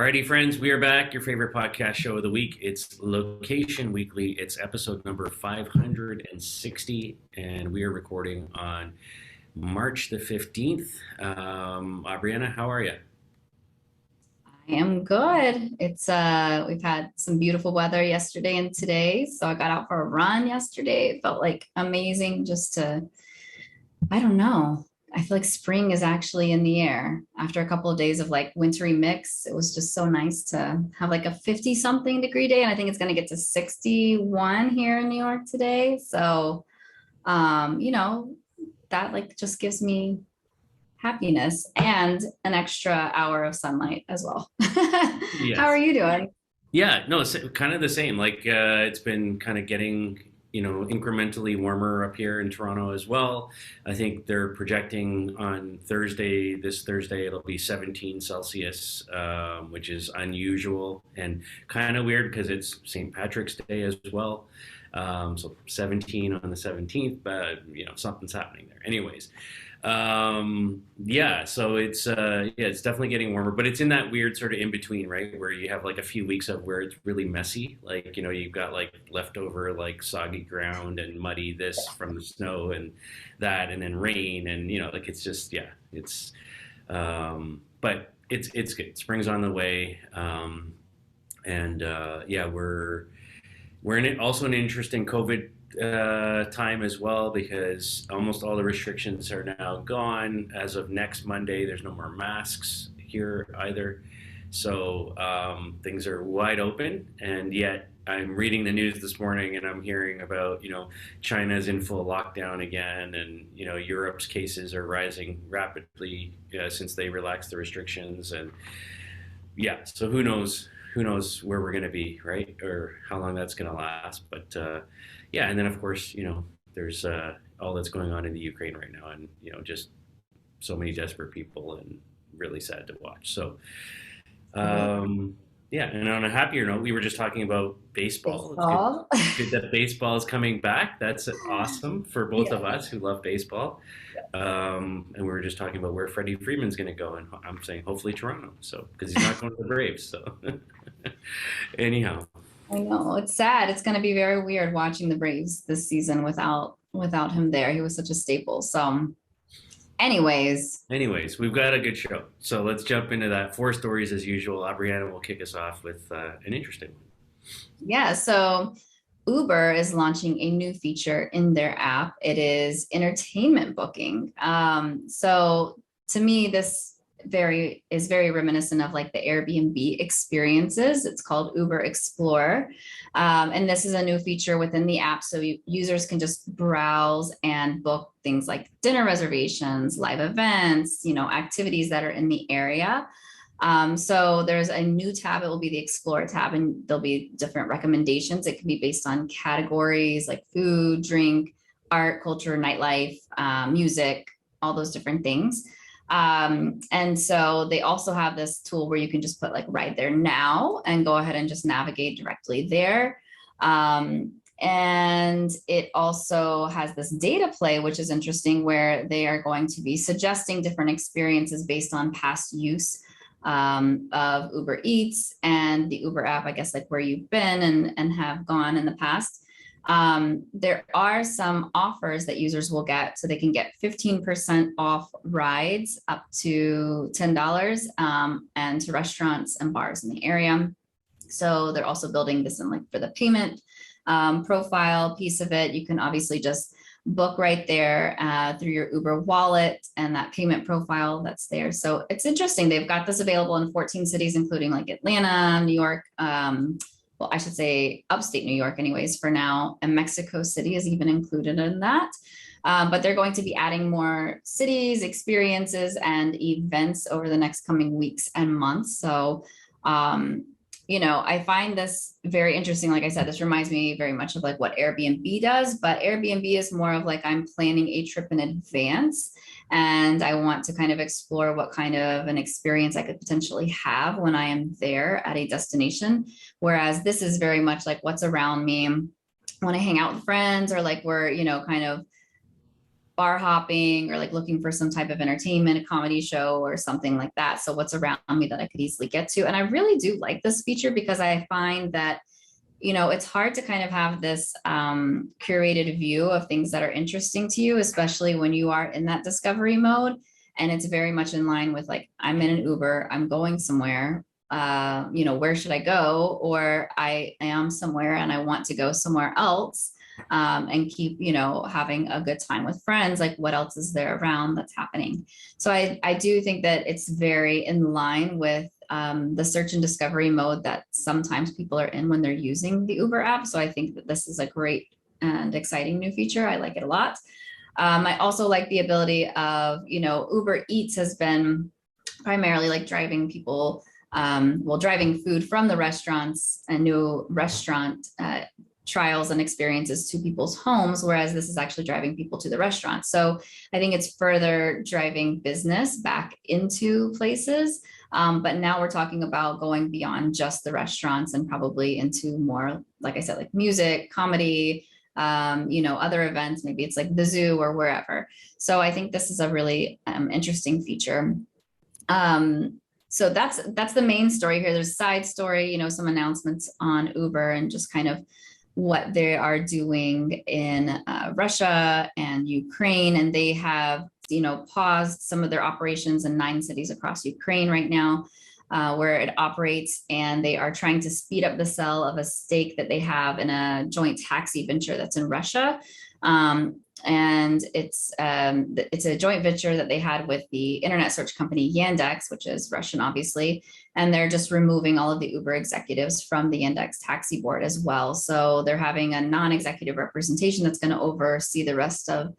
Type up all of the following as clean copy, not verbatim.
Alrighty, friends, we are back. Your favorite podcast show of the week. It's Location Weekly. It's episode number 560, and we are recording on March the 15th. Brianna, how are you? I am good. It's we've had some beautiful weather yesterday and today. So I got out for a run yesterday. It felt like amazing just to, I don't know. I feel like spring is actually in the air after a couple of days of like wintry mix. It was just so nice to have like a 50 something degree day. And I think it's going to get to 61 here in New York today. So, you know, that like just gives me happiness and an extra hour of sunlight as well. How are Yes. you doing? Yeah, no, it's kind of the same. It's been kind of getting, incrementally warmer up here in Toronto as well. I think they're projecting on this Thursday, it'll be 17 Celsius, which is unusual and kind of weird because it's St. Patrick's Day as well. So 17 on the 17th, but something's happening there. Anyways, yeah, so it's definitely getting warmer, but it's in that weird sort of in between, right? Where you have like a few weeks of where it's really messy, like you've got like leftover like soggy ground and muddy this from the snow and that, and then rain, and like it's just but it's good. Spring's on the way, and yeah, we're in it also an interesting COVID time as well, because almost all the restrictions are now gone as of next Monday. There's no more masks here either, so things are wide open. And yet I'm reading the news this morning and I'm hearing about China's in full lockdown again, and Europe's cases are rising rapidly since they relaxed the restrictions. And yeah, so who knows where we're going to be, right? Or how long that's going to last. But yeah, and then of course, there's all that's going on in the Ukraine right now, and just so many desperate people, and really sad to watch. So yeah, and on a happier note, we were just talking about baseball. Baseball. It's good that baseball is coming back. That's awesome for both Yeah. of us who love baseball. And we were just talking about where Freddie Freeman's going to go, and I'm saying hopefully Toronto. So because he's not going to the Braves. So anyhow, I know it's sad. It's going to be very weird watching the Braves this season without him there. He was such a staple. So, anyways, we've got a good show. So let's jump into that. Four stories as usual. Brianna will kick us off with an interesting one. yeah. So Uber is launching a new feature in their app. It is entertainment booking. So to me, this is very reminiscent of like the Airbnb experiences. It's called Uber Explore. And this is a new feature within the app. So users can just browse and book things like dinner reservations, live events, activities that are in the area. So there's a new tab. It will be the Explore tab, and there'll be different recommendations. It can be based on categories like food, drink, art, culture, nightlife, music, all those different things. And so they also have this tool where you can just put like right there now and go ahead and just navigate directly there. And it also has this data play, which is interesting, where they are going to be suggesting different experiences based on past use of Uber Eats and the Uber app, I guess, like where you've been and have gone in the past. There are some offers that users will get, so they can get 15% off rides up to $10, and to restaurants and bars in the area. So they're also building this in like for the payment profile piece of it. You can obviously just book right there through your Uber wallet and that payment profile that's there. So it's interesting. They've got this available in 14 cities, including like Atlanta, New York, well, I should say upstate New York anyways for now, and Mexico City is even included in that. But they're going to be adding more cities, experiences, and events over the next coming weeks and months. So, I find this very interesting. Like I said, this reminds me very much of like what Airbnb does, but Airbnb is more of like I'm planning a trip in advance and I want to kind of explore what kind of an experience I could potentially have when I am there at a destination. Whereas this is very much like what's around me when I hang out with friends, or like we're, kind of bar hopping or like looking for some type of entertainment, a comedy show or something like that. So what's around me that I could easily get to. And I really do like this feature because I find that, you know, it's hard to kind of have this curated view of things that are interesting to you, especially when you are in that discovery mode. And it's very much in line with like, I'm in an Uber, I'm going somewhere, you know, where should I go? Or I am somewhere and I want to go somewhere else, and keep, you know, having a good time with friends. Like what else is there around that's happening? So I do think that it's very in line with the search and discovery mode that sometimes people are in when they're using the Uber app. So I think that this is a great and exciting new feature. I like it a lot. I also like the ability of, you know, Uber Eats has been primarily like driving people, well, driving food from the restaurants and new restaurant trials and experiences to people's homes, whereas this is actually driving people to the restaurant. So I think it's further driving business back into places. But now we're talking about going beyond just the restaurants and probably into more, like I said, like music, comedy, you know, other events. Maybe it's like the zoo or wherever. So I think this is a really interesting feature. So that's the main story here. There's a side story, you know, some announcements on Uber and just kind of what they are doing in Russia and Ukraine. And they have, you know, paused some of their operations in 9 cities across Ukraine right now, where it operates. And they are trying to speed up the sale of a stake that they have in a joint taxi venture that's in Russia. And it's a joint venture that they had with the internet search company Yandex, which is Russian, obviously, and they're just removing all of the Uber executives from the Yandex taxi board as well. So they're having a non-executive representation that's going to oversee the rest of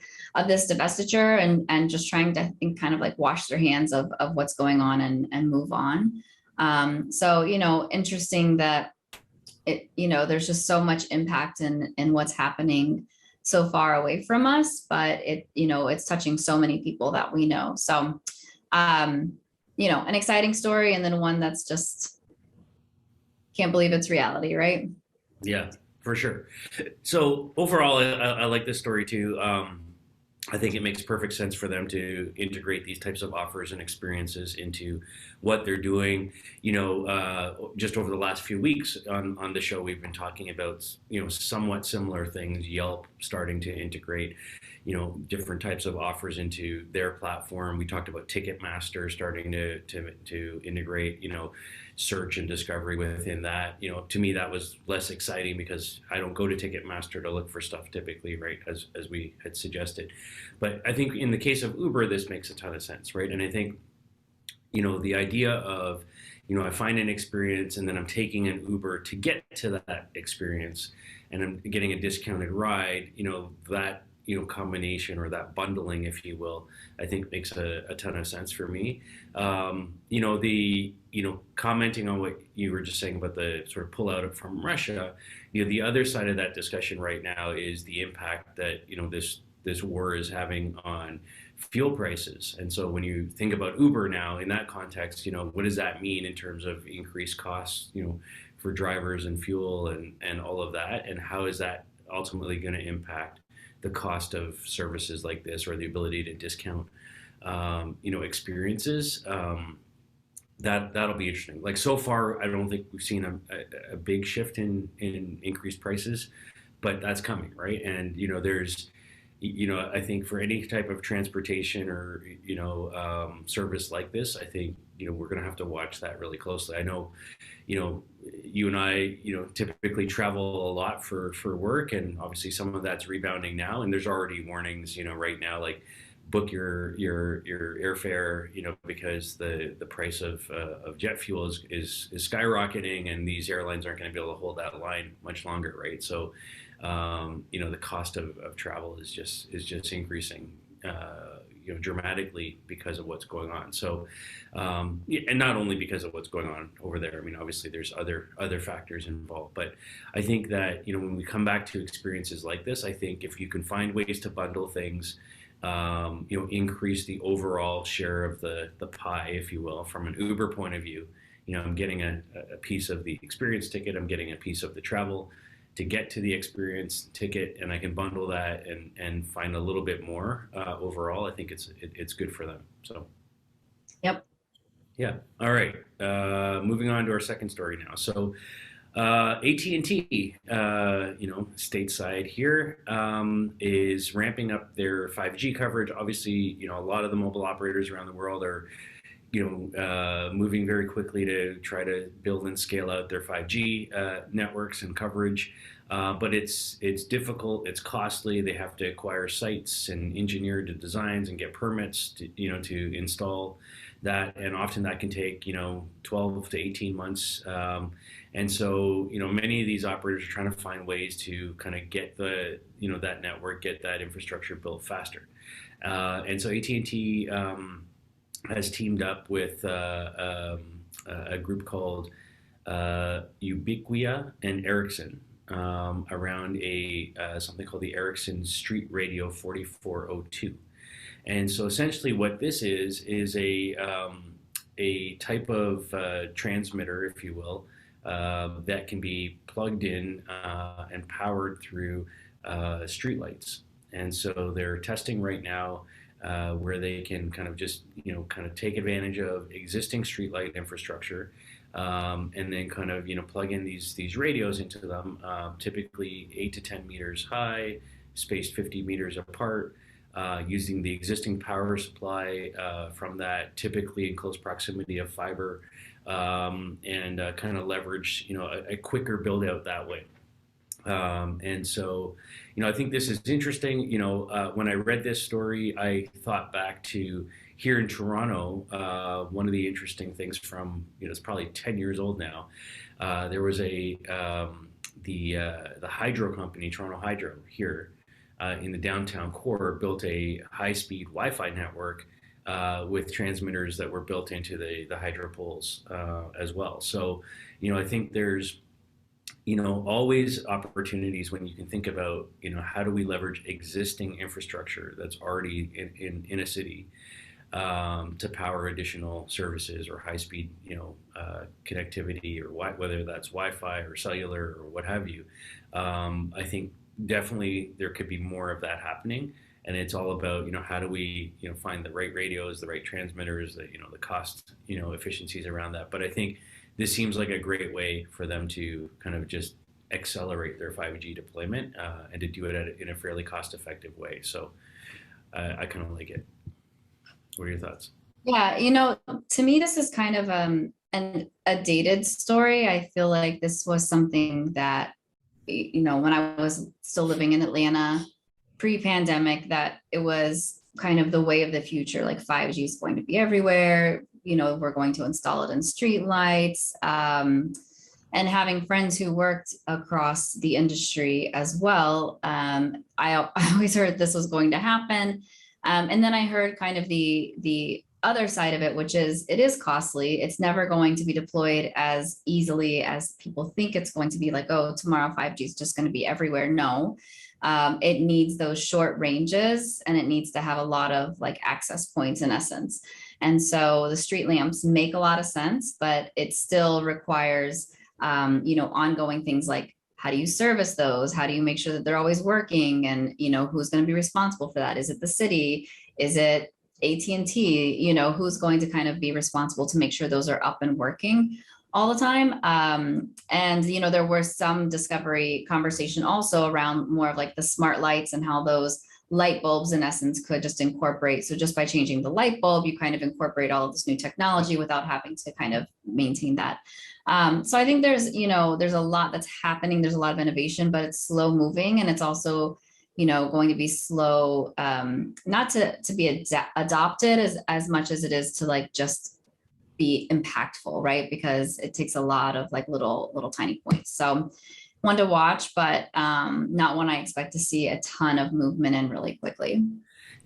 this divestiture and just trying to, I think, kind of like wash their hands of what's going on and move on. So, you know, interesting that it, you know, there's just so much impact in what's happening so far away from us, but it, you know, it's touching so many people that we know. So, you know, an exciting story, and then one that's just can't believe it's reality, right? Yeah, for sure. So overall, I like this story too. I think it makes perfect sense for them to integrate these types of offers and experiences into what they're doing. You know, just over the last few weeks on the show, we've been talking about, you know, somewhat similar things. Yelp starting to integrate, you know, different types of offers into their platform. We talked about Ticketmaster starting to integrate, you know, search and discovery within that. You know, to me, that was less exciting because I don't go to Ticketmaster to look for stuff typically, right, as we had suggested. But I think in the case of Uber, this makes a ton of sense, right? And I think, you know, the idea of, you know, I find an experience and then I'm taking an Uber to get to that experience and I'm getting a discounted ride, you know, that, you know, combination or that bundling, if you will, I think makes a ton of sense for me. You know, commenting on what you were just saying about the sort of pull out from Russia, you know, the other side of that discussion right now is the impact that, you know, this war is having on fuel prices. And so when you think about Uber now in that context, you know, what does that mean in terms of increased costs, you know, for drivers and fuel and all of that? And how is that ultimately going to impact the cost of services like this or the ability to discount, you know, experiences? That'll be interesting. Like so far, I don't think we've seen a big shift in increased prices, but that's coming, right? And, you know, there's, you know, I think for any type of transportation or, you know, service like this, I think, you know, we're going to have to watch that really closely. I know, you know, you and I, you know, typically travel a lot for work, and obviously some of that's rebounding now. And there's already warnings, you know, right now, like book your airfare, you know, because the price of jet fuel is skyrocketing, and these airlines aren't going to be able to hold that line much longer, right? So, you know, the cost of travel is just increasing, you know, dramatically because of what's going on. So, and not only because of what's going on over there. I mean, obviously there's other factors involved, but I think that, you know, when we come back to experiences like this, I think if you can find ways to bundle things, you know, increase the overall share of the pie, if you will, from an Uber point of view. You know, I'm getting a piece of the experience ticket, I'm getting a piece of the travel to get to the experience ticket, and I can bundle that and find a little bit more overall, I think it's good for them. So Yep. yeah. All right. Moving on to our second story now. So AT&T, stateside here, is ramping up their 5G coverage. Obviously, a lot of the mobile operators around the world are moving very quickly to try to build and scale out their 5G networks and coverage. But it's difficult, it's costly. They have to acquire sites and engineer the designs and get permits to install that. And often that can take, 12 to 18 months. And so, many of these operators are trying to find ways to kind of get that network, get that infrastructure built faster. And so AT&T has teamed up with a group called Ubiquia and Ericsson around something called the Ericsson Street Radio 4402. And so essentially what this is a type of transmitter, if you will, that can be plugged in and powered through streetlights. And so they're testing right now where they can kind of just take advantage of existing streetlight infrastructure, and then kind of plug in these radios into them, typically 8 to 10 meters high, spaced 50 meters apart, using the existing power supply from that, typically in close proximity of fiber, and kind of leverage a quicker build out that way. And so, I think this is interesting. When I read this story, I thought back to here in Toronto. One of the interesting things from, it's probably 10 years old now. There was the hydro company, Toronto Hydro, here in the downtown core, built a high-speed Wi-Fi network with transmitters that were built into the hydro poles as well. So, I think there's always opportunities when you can think about, how do we leverage existing infrastructure that's already in a city to power additional services or high-speed, connectivity, or whether that's Wi-Fi or cellular or what have you. I think definitely there could be more of that happening, and it's all about, how do we, find the right radios, the right transmitters, the cost, efficiencies around that. But I think this seems like a great way for them to kind of just accelerate their 5G deployment and to do it in a fairly cost-effective way. So I kind of like it. What are your thoughts? Yeah, to me, this is kind of a dated story. I feel like this was something that, when I was still living in Atlanta pre-pandemic, that it was kind of the way of the future. Like 5G is going to be everywhere. We're going to install it in street lights. And having friends who worked across the industry as well, I always heard this was going to happen. And then I heard kind of the other side of it, which is it is costly. It's never going to be deployed as easily as people think it's going to be, like, oh, tomorrow 5G is just going to be everywhere. No, it needs those short ranges, and it needs to have a lot of like access points in essence. And so the street lamps make a lot of sense, but it still requires, ongoing things like, how do you service those? How do you make sure that they're always working? And, who's going to be responsible for that? Is it the city? Is it AT&T? Who's going to kind of be responsible to make sure those are up and working all the time? And, there was some discovery conversation also around more of like the smart lights and how those light bulbs in essence could just incorporate. So just by changing the light bulb, you kind of incorporate all of this new technology without having to kind of maintain that. So I think there's a lot that's happening. There's a lot of innovation, but it's slow moving. And it's also, going to be slow, not to be adopted as much as it is to like just be impactful, right? Because it takes a lot of like little tiny points. So one to watch, but not one I expect to see a ton of movement in really quickly.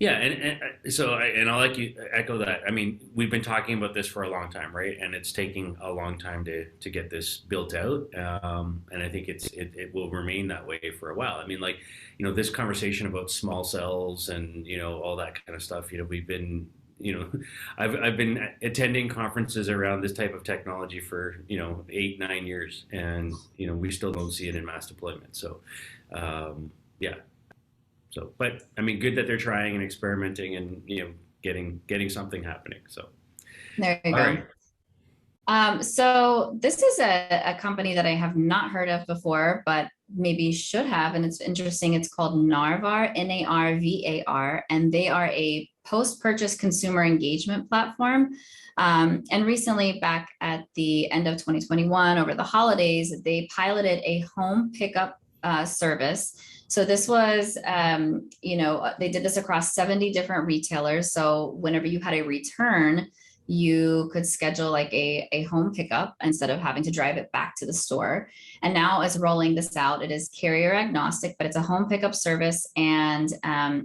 Yeah, and I'll like you echo that. I mean, we've been talking about this for a long time, right? And it's taking a long time to get this built out, and I think it will remain that way for a while. I mean, like, this conversation about small cells and all that kind of stuff. We've been I've been attending conferences around this type of technology for 8, 9 years, and we still don't see it in mass deployment. So yeah. So, but I mean, good that they're trying and experimenting and getting something happening. So There you all go. right. So this is a company that I have not heard of before, but maybe should have, and it's interesting. It's called Narvar, Narvar, and they are a post-purchase consumer engagement platform. And recently, back at the end of 2021, over the holidays, they piloted a home pickup service. So this was, they did this across 70 different retailers. So whenever you had a return, you could schedule like a home pickup instead of having to drive it back to the store. And now as rolling this out, it is carrier agnostic, but it's a home pickup service, and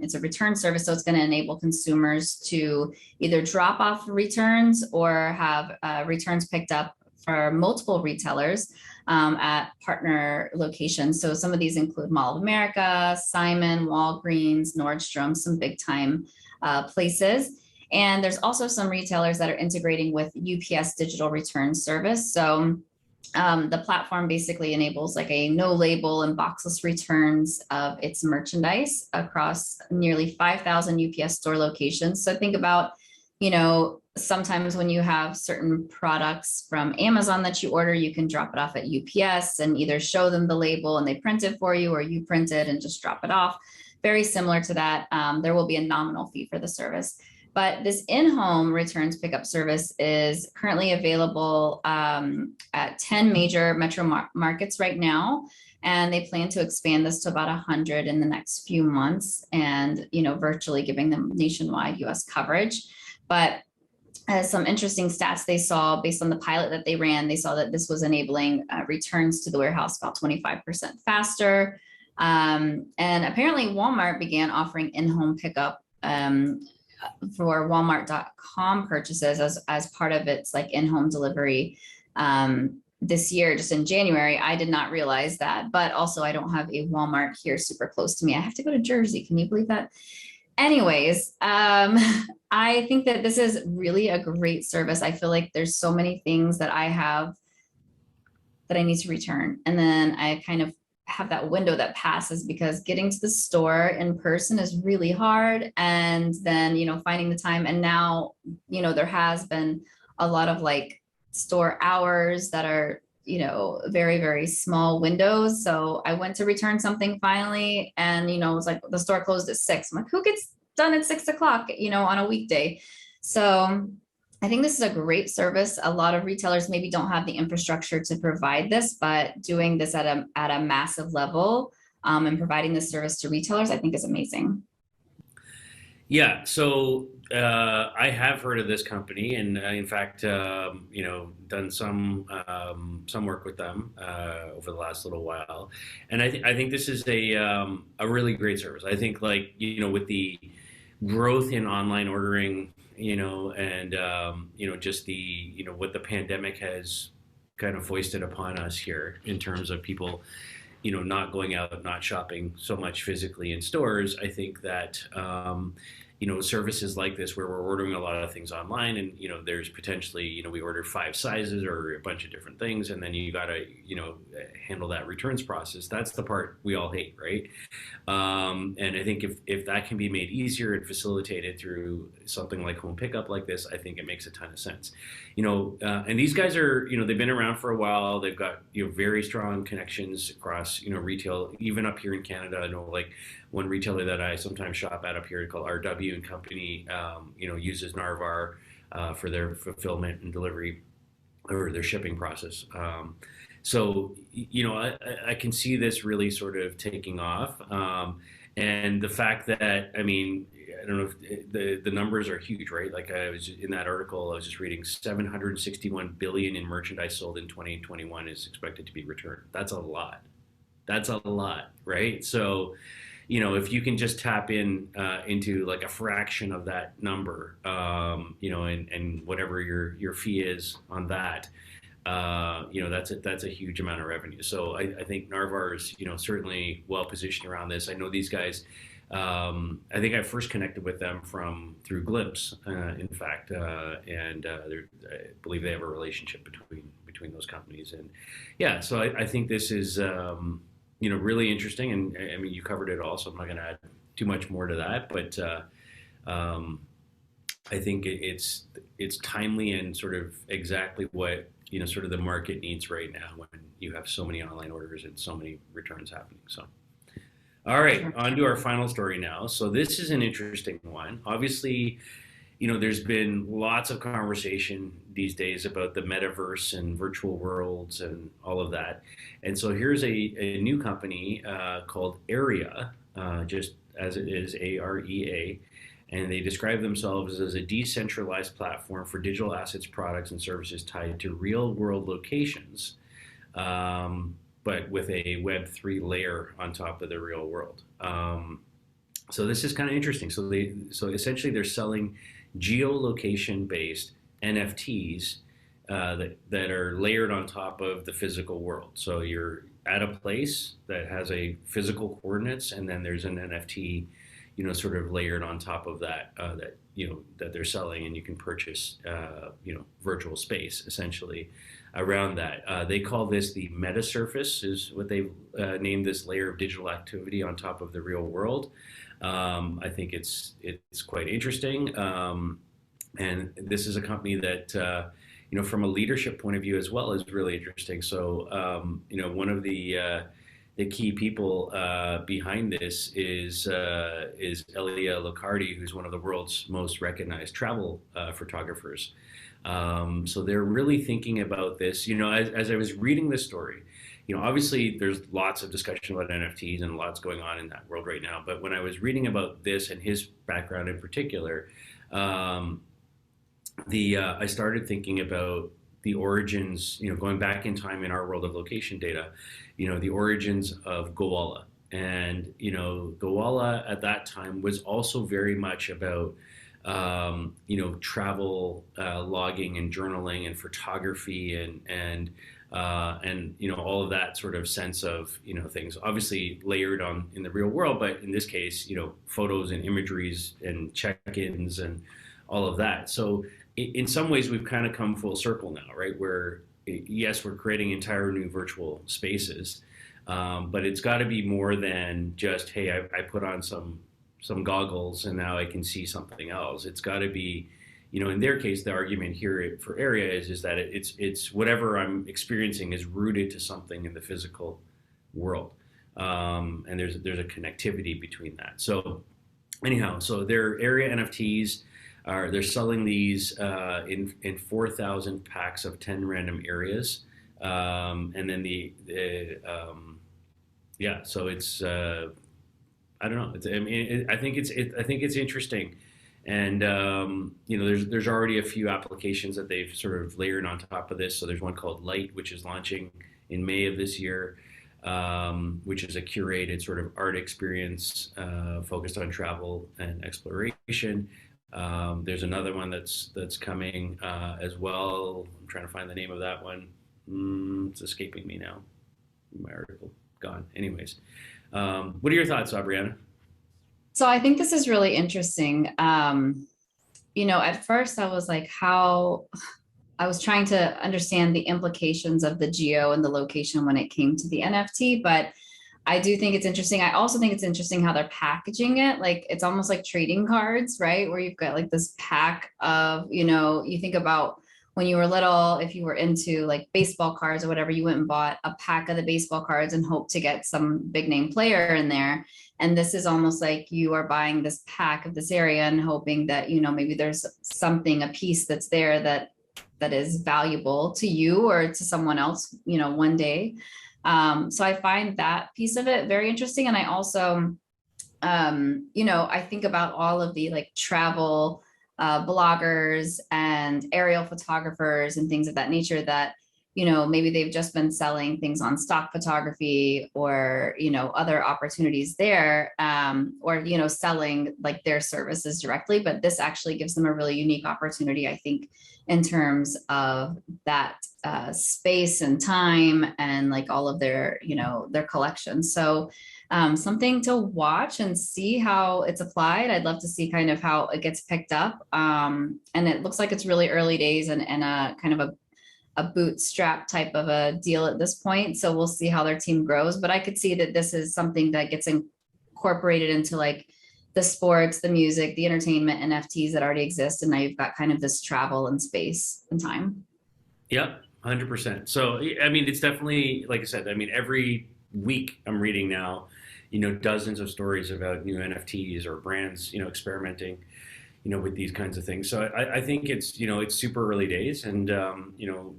it's a return service. So it's going to enable consumers to either drop off returns or have returns picked up for multiple retailers at partner locations. So some of these include Mall of America, Simon, Walgreens, Nordstrom, some big time places. And there's also some retailers that are integrating with UPS digital return service. So the platform basically enables like a no label and boxless returns of its merchandise across nearly 5,000 UPS store locations. So think about, sometimes when you have certain products from Amazon that you order, you can drop it off at UPS and either show them the label and they print it for you, or you print it and just drop it off. Very similar to that. There will be a nominal fee for the service. But this in-home returns pickup service is currently available at 10 major metro markets right now. And they plan to expand this to about 100 in the next few months, and virtually giving them nationwide US coverage. But some interesting stats they saw based on the pilot that they ran, they saw that this was enabling returns to the warehouse about 25% faster. And apparently Walmart began offering in-home pickup for Walmart.com purchases as part of its like in-home delivery this year, just in January. I did not realize that, but also I don't have a Walmart here super close to me. I have to go to Jersey. Can you believe that? Anyways, I think that this is really a great service. I feel like there's so many things that I have that I need to return. And then I kind of have that window that passes because getting to the store in person is really hard. And then, finding the time. And now, there has been a lot of like store hours that are, very, very small windows. So I went to return something finally, and, it was like the store closed at 6. I'm like, who gets done at 6 o'clock, on a weekday? So I think this is a great service. A lot of retailers maybe don't have the infrastructure to provide this, but doing this at a massive level and providing this service to retailers, I think is amazing. Yeah, so I have heard of this company, and in fact, done some work with them over the last little while, and I think this is a really great service. I think with the growth in online ordering, and just the what the pandemic has kind of foisted upon us here in terms of people not going out, not shopping so much physically in stores. I think that services like this where we're ordering a lot of things online, and there's potentially we order 5 sizes or a bunch of different things, and then you got to handle that returns process. That's the part we all hate, right? And I think if that can be made easier and facilitated through something like home pickup like this, I think it makes a ton of sense. And these guys are they've been around for a while. They've got very strong connections across retail, even up here in Canada. I know like one retailer that I sometimes shop at up here called RW and Company, uses Narvar for their fulfillment and delivery or their shipping process. So I can see this really sort of taking off, and the fact that I don't know if the numbers are huge, right? Like I was in that article, I was just reading 761 billion in merchandise sold in 2021 is expected to be returned. That's a lot. That's a lot, right? So, if you can just tap into like a fraction of that number, and whatever your fee is on that, that's a huge amount of revenue. So I think Narvar is certainly well positioned around this. I know these guys I think I first connected with them through Glimpse, in fact, and I believe they have a relationship between those companies. And yeah, so I think this is really interesting. And I mean, you covered it all, so I'm not going to add too much more to that. But um, I think it's timely and sort of exactly what sort of the market needs right now when you have so many online orders and so many returns happening. So. All right, on to our final story now. So this is an interesting one. Obviously, there's been lots of conversation these days about the metaverse and virtual worlds and all of that. And so here's a new company called Area, just as it is, AREA. And they describe themselves as a decentralized platform for digital assets, products, and services tied to real world locations. But with a Web3 layer on top of the real world. So this is kind of interesting. So essentially they're selling geolocation based NFTs that are layered on top of the physical world. So you're at a place that has a physical coordinates, and then there's an NFT, sort of layered on top of that that they're selling, and you can purchase virtual space essentially around that. They call this the meta surface, is what they've named this layer of digital activity on top of the real world. I think it's quite interesting. And this is a company that, from a leadership point of view as well, is really interesting. So, one of the key people behind this is Elia Locardi, who's one of the world's most recognized travel photographers. So they're really thinking about this. As I was reading this story, obviously there's lots of discussion about NFTs and lots going on in that world right now. But when I was reading about this and his background in particular, I started thinking about the origins, going back in time in our world of location data, the origins of Gowalla. And, Gowalla at that time was also very much about travel logging and journaling and photography and all of that sort of sense of things obviously layered on in the real world, but in this case photos and imageries and check-ins and all of that. So in some ways we've kind of come full circle now, right? Where yes, we're creating entire new virtual spaces, but it's got to be more than just, hey, I put on some goggles and now I can see something else. It's got to be, in their case, the argument here for Area is that it's whatever I'm experiencing is rooted to something in the physical world, and there's a connectivity between that. So anyhow, so their Area NFTs they're selling these in 4,000 packs of 10 random areas, and then so it's. I don't know. I think it's interesting, and there's already a few applications that they've sort of layered on top of this. So there's one called Light, which is launching in May of this year, which is a curated sort of art experience focused on travel and exploration. There's another one that's coming as well. I'm trying to find the name of that one. It's escaping me now. My article gone. Anyways. What are your thoughts, Aubriana? So I think this is really interesting. At first I was like, I was trying to understand the implications of the geo and the location when it came to the NFT, but I do think it's interesting. I also think it's interesting how they're packaging it. Like it's almost like trading cards, right? Where you've got like this pack of, you think about when you were little, if you were into like baseball cards or whatever, you went and bought a pack of the baseball cards and hoped to get some big name player in there. And this is almost like you are buying this pack of this area and hoping that, maybe there's something, a piece that's there that is valuable to you or to someone else, one day. So I find that piece of it very interesting. And I also, I think about all of the like travel bloggers and aerial photographers and things of that nature that maybe they've just been selling things on stock photography or, other opportunities there, or, selling like their services directly. But this actually gives them a really unique opportunity, I think, in terms of that space and time and like all of their, their collections. So something to watch and see how it's applied. I'd love to see kind of how it gets picked up. And it looks like it's really early days and a kind of a bootstrap type of a deal at this point. So we'll see how their team grows. But I could see that this is something that gets incorporated into like the sports, the music, the entertainment, NFTs that already exist. And now you've got kind of this travel and space and time. Yeah, 100%. So, I mean, it's definitely, like I said, I mean, every week I'm reading now, dozens of stories about new NFTs or brands, experimenting, with these kinds of things. So I think it's, it's super early days, and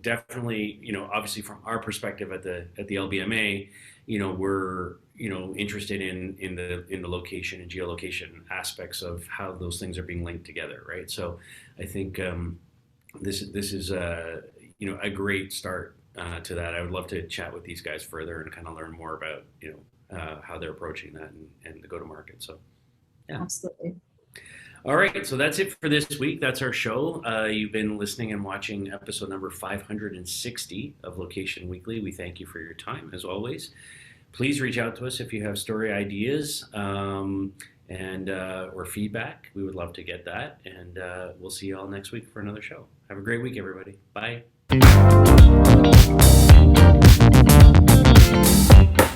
definitely, obviously from our perspective at the LBMA, we're interested in the location and geolocation aspects of how those things are being linked together, right? So I think this is a great start to that. I would love to chat with these guys further and kind of learn more about how they're approaching that and the go-to-market. So, yeah. Absolutely. All right, so that's it for this week. That's our show. You've been listening and watching episode number 560 of Location Weekly. We thank you for your time, as always. Please reach out to us if you have story ideas and or feedback. We would love to get that. And we'll see you all next week for another show. Have a great week, everybody. Bye.